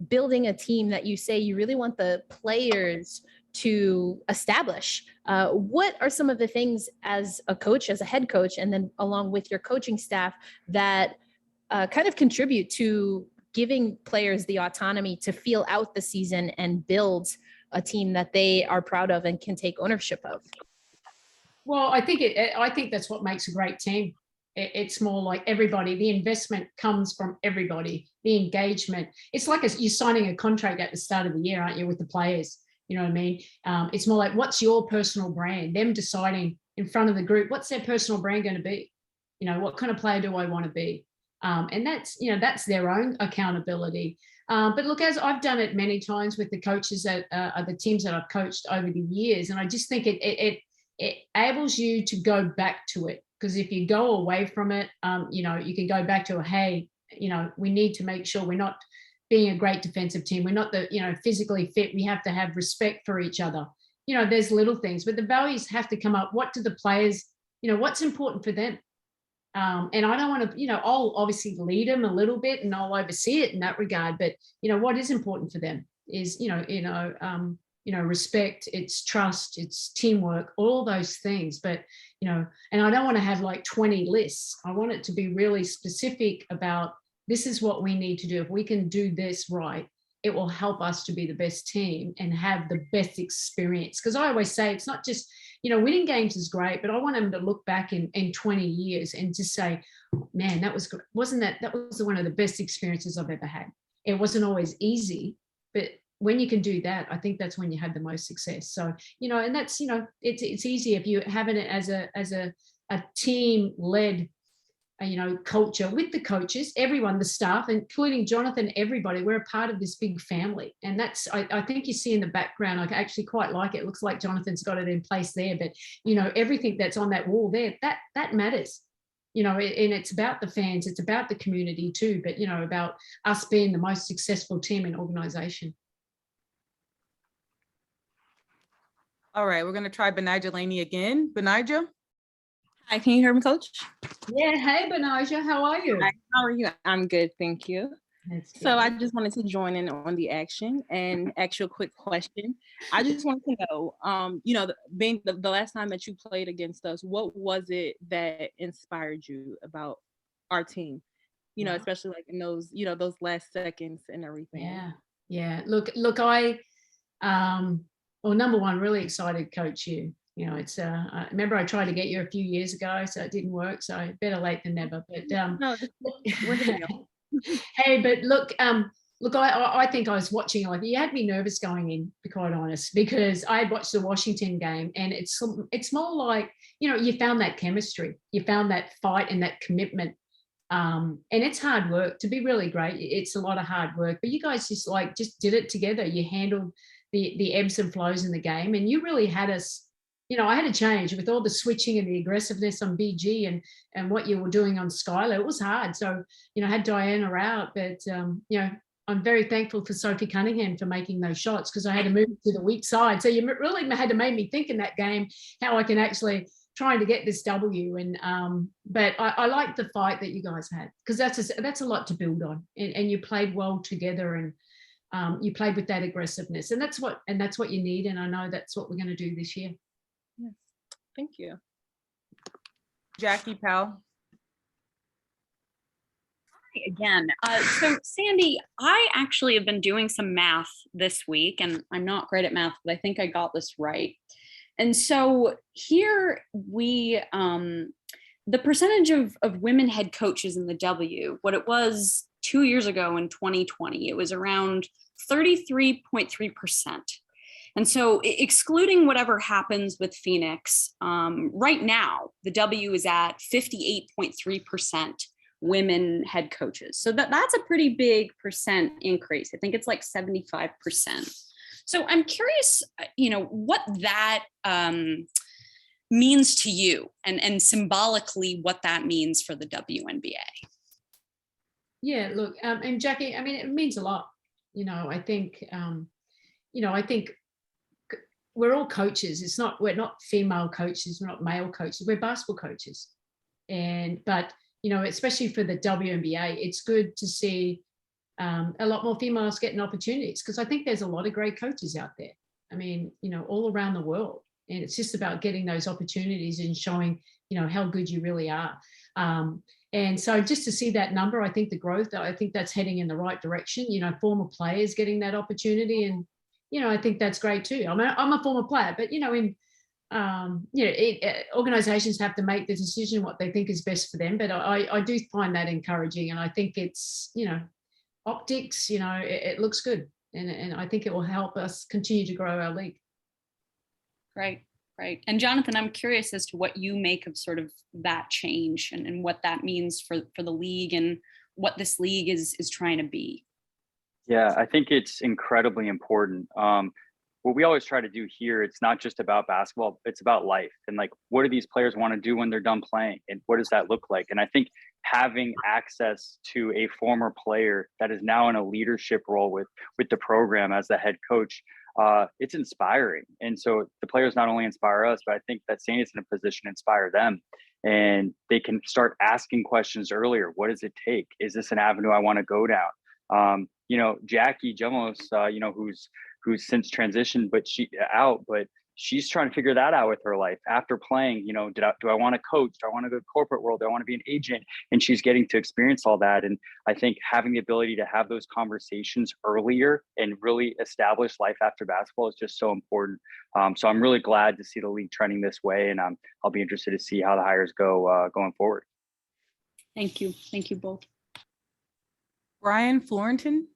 L: building a team that you say you really want the players to establish, what are some of the things as a coach, as a head coach, and then along with your coaching staff that kind of contribute to giving players the autonomy to feel out the season and build a team that they are proud of and can take ownership of?
D: Well, I think that's what makes a great team. It's more like everybody. The investment comes from everybody. The engagement. It's like you're signing a contract at the start of the year, aren't you, with the players? You know what I mean? It's more like, what's your personal brand? Them deciding in front of the group, what's their personal brand going to be? What kind of player do I want to be? And that's their own accountability. But look, as I've done it many times with the coaches that are the teams that I've coached over the years, and I just think it enables you to go back to it, because if you go away from it, you can go back to, hey, we need to make sure we're not being a great defensive team. We're not physically fit. We have to have respect for each other. There's little things, but the values have to come up. What do the players, what's important for them? And I don't want to, I'll obviously lead them a little bit and I'll oversee it in that regard. But, what is important for them is, respect, it's trust, it's teamwork, all those things. But, and I don't want to have like 20 lists. I want it to be really specific about this is what we need to do. If we can do this right, it will help us to be the best team and have the best experience. Because I always say it's not just, winning games is great, but I want them to look back in 20 years and just say, man, that was was one of the best experiences I've ever had. It wasn't always easy, but when you can do that, I think that's when you have the most success. So, and that's, it's easy if you have it as a team led, culture with the coaches, everyone, the staff, including Jonathan, everybody. We're a part of this big family. And that's, I think you see in the background, I actually quite like it. It looks like Jonathan's got it in place there, but, everything that's on that wall there, that matters. And it's about the fans, it's about the community too, but, about us being the most successful team and organization.
A: All right, we're going to try Benija Laney again. Benija?
S: Hi, can you hear me, Coach?
D: Yeah, hey, Benija, how are you?
S: Hi, how are you? I'm good, thank you.
D: That's
S: So
D: good.
S: I just wanted to join in on the action and ask you a quick question. I just wanted to know, being the last time that you played against us, what was it that inspired you about our team?
D: Wow.
S: Especially like in those, those last seconds and everything.
D: Yeah. Look, I, well, number one, really excited to coach you. It's I remember I tried to get you a few years ago, so it didn't work. So better late than never. But
S: No, we're here.
D: hey, but look, I think I was watching, like, you had me nervous going in, to be quite honest, because I had watched the Washington game, and it's more like, you found that chemistry, you found that fight and that commitment. And it's hard work to be really great. It's a lot of hard work, but you guys just did it together. You handled the ebbs and flows in the game, and you really had us. I had to change with all the switching and the aggressiveness on BG and what you were doing on Skylar. It was hard. So, I had Diana out, but, I'm very thankful for Sophie Cunningham for making those shots, because I had to move to the weak side. So you really had to make me think in that game how I can actually try to get this W. And but I like the fight that you guys had, because that's a lot to build on. And you played well together, and you played with that aggressiveness, and that's what you need. And I know that's what we're going to do this year.
S: Yes. Thank you.
A: Jackie Powell.
H: Hi again. So Sandy, I actually have been doing some math this week, and I'm not great at math, but I think I got this right. And so here we, the percentage of women head coaches in the W, what it was 2 years ago in 2020, it was around 33.3%. And so excluding whatever happens with Phoenix, right now, the W is at 58.3% women head coaches. So that's a pretty big percent increase. I think it's like 75%. So I'm curious, what that means to you, and symbolically what that means for the WNBA.
D: Yeah, look, and Jackie, I mean, it means a lot. I think, I think we're all coaches. We're not female coaches, we're not male coaches, we're basketball coaches. But especially for the WNBA, it's good to see a lot more females getting opportunities, because I think there's a lot of great coaches out there. I mean, all around the world. And it's just about getting those opportunities and showing, how good you really are. And so just to see that number, I think the growth, I think that's heading in the right direction. Former players getting that opportunity, and I think that's great too. I'm a former player, but organizations have to make the decision what they think is best for them. But I do find that encouraging, and I think it's optics. It looks good, and I think it will help us continue to grow our league.
H: Right. And Jonathan, I'm curious as to what you make of sort of that change and what that means for the league and what this league is trying to be.
C: Yeah, I think it's incredibly important. What we always try to do here, it's not just about basketball, it's about life. And like, what do these players want to do when they're done playing? And what does that look like? And I think having access to a former player that is now in a leadership role with the program as the head coach, it's inspiring. And so the players not only inspire us, but I think that Sandy's in a position to inspire them. And they can start asking questions earlier. What does it take? Is this an avenue I want to go down? Jackie Jemos, who's since transitioned, but she's trying to figure that out with her life after playing. Do I want to coach? Do I want to go to corporate world? Do I want to be an agent? And she's getting to experience all that. And I think having the ability to have those conversations earlier and really establish life after basketball is just so important. So I'm really glad to see the league trending this way, and I'll be interested to see how the hires go going forward.
H: Thank you. Thank you both.
A: Brian Florentin.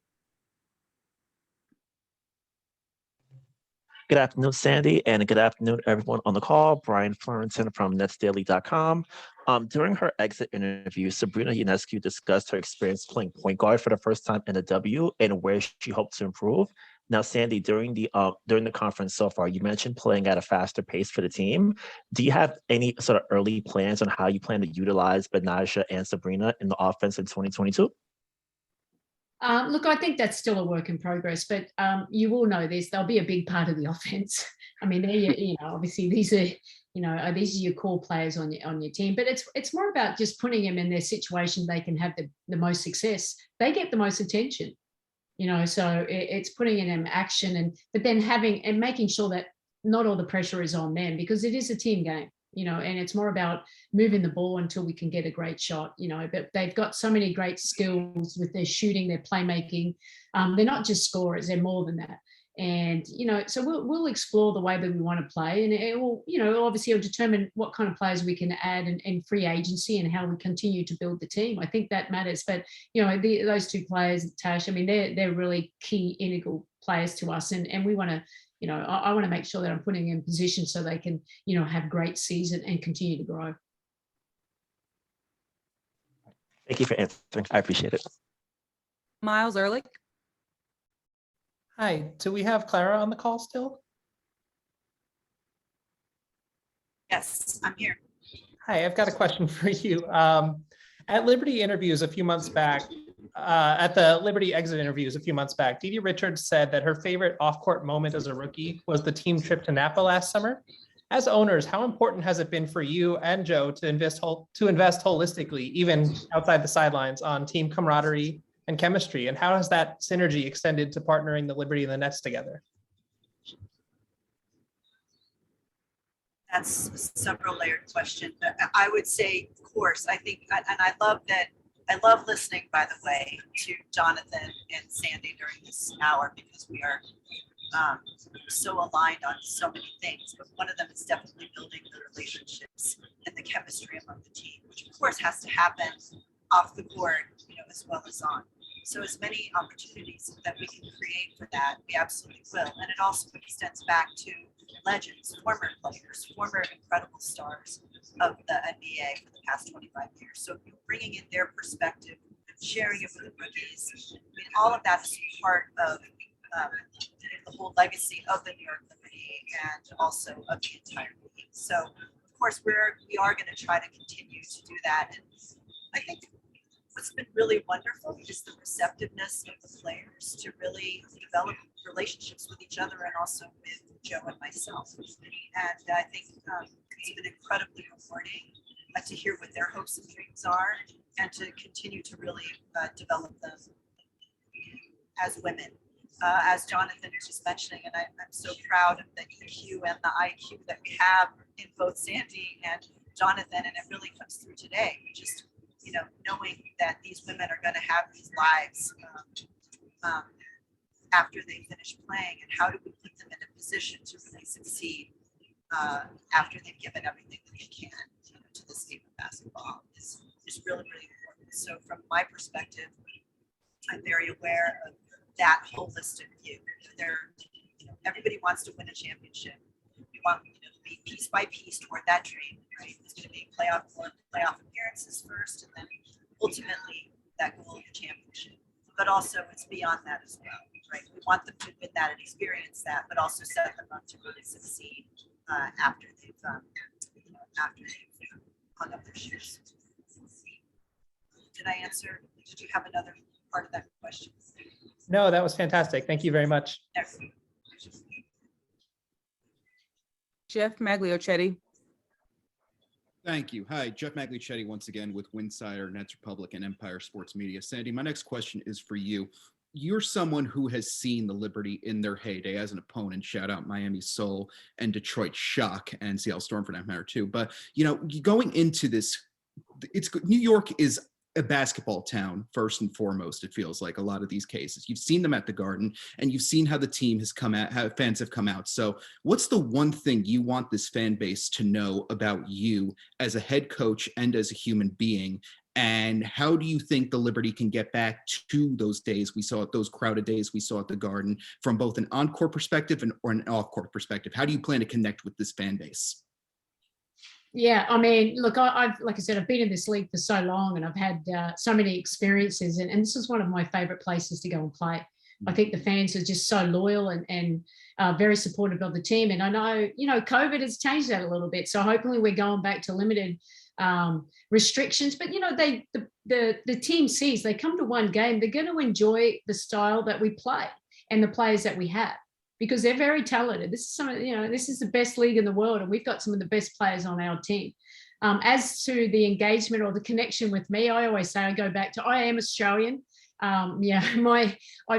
T: Good afternoon, Sandy, and good afternoon, everyone on the call. Brian Florentin from netsdaily.com. During her exit interview, Sabrina Ionescu discussed her experience playing point guard for the first time in the W and where she hoped to improve. Now, Sandy, during the conference so far, you mentioned playing at a faster pace for the team. Do you have any sort of early plans on how you plan to utilize Benaja and Sabrina in the offense in 2022?
D: Look, I think that's still a work in progress, but you will know this. They'll be a big part of the offense. I mean, obviously these are your core players on your team, but it's more about just putting them in their situation they can have the most success. They get the most attention, so it's putting in them action but then having and making sure that not all the pressure is on them, because it is a team game. And it's more about moving the ball until we can get a great shot, but they've got so many great skills with their shooting, their playmaking. They're not just scorers, they're more than that. And, so we'll explore the way that we want to play, and it will, obviously it'll determine what kind of players we can add in free agency and how we continue to build the team. I think that matters. But, those two players, Tash, I mean, they're really key integral players to us, and we want to, I want to make sure that I'm putting them in position so they can, have great season and continue to grow.
T: Thank you for answering. I appreciate it.
A: Miles Ehrlich.
M: Hi, do we have Clara on the call still?
B: Yes, I'm here.
M: Hi, I've got a question for you. At Liberty interviews a few months back, at the Liberty exit interviews a few months back, Dee Dee Richards said that her favorite off-court moment as a rookie was the team trip to Napa last summer. As owners, how important has it been for you and Joe to invest holistically, even outside the sidelines, on team camaraderie and chemistry? And how has that synergy extended to partnering the Liberty and the Nets together?
B: That's a several layered question. I would say, of course, I think, and I love listening, by the way, to Jonathan and Sandy during this hour, because we are so aligned on so many things. But one of them is definitely building the relationships and the chemistry among the team, which of course has to happen off the court, as well as on. So as many opportunities that we can create for that, we absolutely will. And it also extends back to legends, former players, former incredible stars of the NBA for the past 25 years. So bringing in their perspective, sharing it with the rookies, all of that is part of the whole legacy of the New York Liberty and also of the entire league. So of course we are going to try to continue to do that. And I think what's been really wonderful is the receptiveness of the players to really develop relationships with each other and also with Joe and myself. And I think it's been incredibly rewarding to hear what their hopes and dreams are and to continue to really develop them as women. As Jonathan was just mentioning, and I'm so proud of the EQ and the IQ that we have in both Sandy and Jonathan, and it really comes through today. Just knowing that these women are going to have these lives after they finish playing, and how do we put them in a position to really succeed after they've given everything that they can to this game of basketball is really, really important. So from my perspective, I'm very aware of that holistic view. Everybody wants to win a championship. We want to be piece by piece toward that dream, right? It's going to be playoff appearances first, and then ultimately that goal of the championship. But also it's beyond that as well, right? We want them to win that and experience that, but also set them up to really succeed after they've hung up their shoes. Did I answer? Did you have another part of that question?
M: No, that was fantastic. Thank you very much.
B: Yes.
A: Jeff Magliochetti.
K: Thank you. Hi, Jeff Magliochetti once again with Winsider, Nets Republic, and Empire Sports Media. Sandy, my next question is for you. You're someone who has seen the Liberty in their heyday as an opponent. Shout out Miami Soul and Detroit Shock and Seattle Storm for that matter too. But going into this, New York is a basketball town first and foremost. It feels like a lot of these cases. You've seen them at the Garden, and you've seen how the team has come out, how fans have come out. So, what's the one thing you want this fan base to know about you as a head coach and as a human being? And how do you think the Liberty can get back to those days we saw, those crowded days we saw at the Garden, from both an on-court perspective or an off-court perspective? How do you plan to connect with this fan base?
D: Yeah, I mean, look, I've like I said, I've been in this league for so long, and I've had so many experiences, and this is one of my favorite places to go and play. I think the fans are just so loyal and very supportive of the team. And I know, COVID has changed that a little bit. So hopefully we're going back to limited restrictions. But the team sees, they come to one game, they're going to enjoy the style that we play and the players that we have, because they're very talented. This is this is the best league in the world, and we've got some of the best players on our team. As to the engagement or the connection with me, I always say I go back to, I am Australian. I'm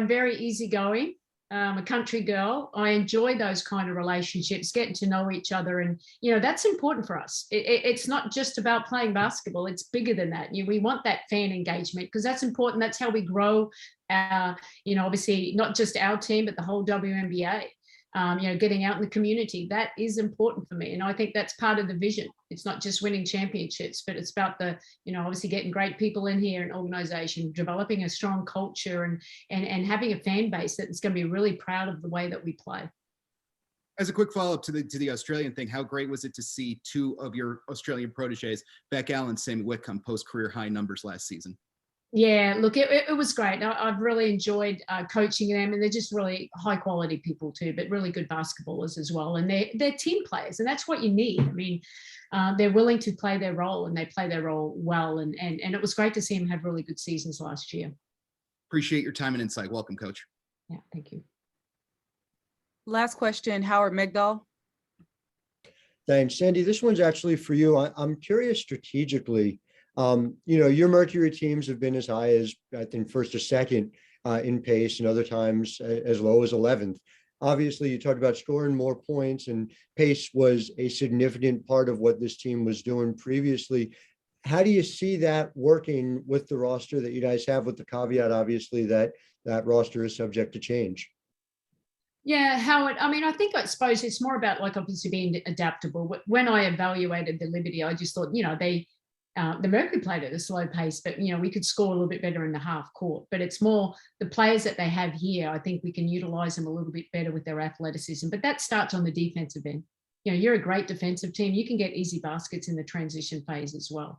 D: very easygoing. A country girl. I enjoy those kind of relationships, getting to know each other, and that's important for us. It's not just about playing basketball; it's bigger than that. We want that fan engagement, because that's important. That's how we grow. Obviously not just our team, but the whole WNBA. Getting out in the community, that is important for me, and I think that's part of the vision. It's not just winning championships, but it's about the obviously getting great people in here, an organization, developing a strong culture, and having a fan base that's going to be really proud of the way that we play.
K: As a quick follow-up to the Australian thing, how great was it to see two of your Australian proteges, Beck Allen and Sammy Whitcomb, post career high numbers last season?
D: Yeah, look, it was great. I've really enjoyed coaching them, and they're just really high quality people too, but really good basketballers as well. And they're team players, and that's what you need. I mean, they're willing to play their role, and they play their role well. And it was great to see them have really good seasons last year.
K: Appreciate your time and insight. Welcome, Coach.
D: Yeah, thank you.
A: Last question, Howard Megdal.
G: Thanks, Sandy. This one's actually for you. I'm curious strategically. Your Mercury teams have been as high as, I think, first or second in pace, and other times as low as 11th. Obviously, you talked about scoring more points, and pace was a significant part of what this team was doing previously. How do you see that working with the roster that you guys have, with the caveat, obviously, that roster is subject to change?
D: Yeah, Howard, I suppose it's more about, like, obviously being adaptable. When I evaluated the Liberty, I just thought, the Mercury played at a slow pace, but we could score a little bit better in the half court. But it's more the players that they have here. I think we can utilize them a little bit better with their athleticism. But that starts on the defensive end. You're a great defensive team. You can get easy baskets in the transition phase as well.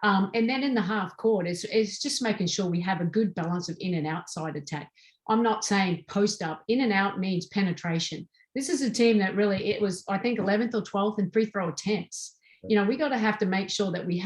D: And then in the half court, it's just making sure we have a good balance of in and outside attack. I'm not saying post up. In and out means penetration. This is a team that really, it was, I think, 11th or 12th in free throw attempts. We got to have to make sure that we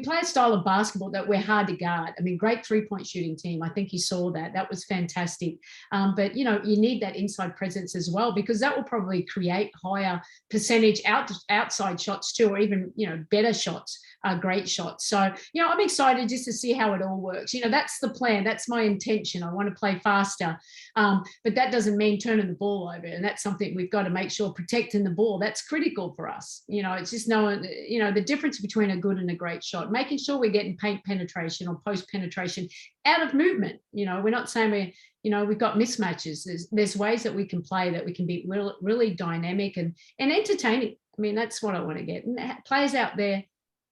D: play a style of basketball that we're hard to guard. Great 3-point shooting team. I think you saw that. That was fantastic. But, you need that inside presence as well, because that will probably create higher percentage outside shots too, or even, better shots, great shots. So, I'm excited just to see how it all works. That's the plan. That's my intention. I want to play faster. But that doesn't mean turning the ball over. And that's something we've got to make sure, protecting the ball. That's critical for us. It's just knowing, the difference between a good and a great shot, making sure we're getting paint penetration or post penetration out of movement. We're not saying we've got mismatches. There's ways that we can play, that we can be really dynamic and entertaining. That's what I want to get. And players out there,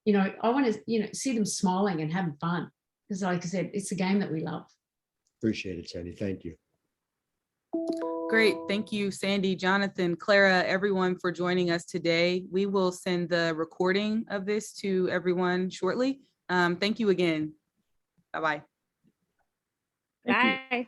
D: I want to, see them smiling and having fun. Because like I said, it's a game that we love.
G: Appreciate it, Sandy. Thank you.
A: Great. Thank you, Sandy, Jonathan, Clara, everyone for joining us today. We will send the recording of this to everyone shortly. Thank you again. Bye-bye.
R: Bye.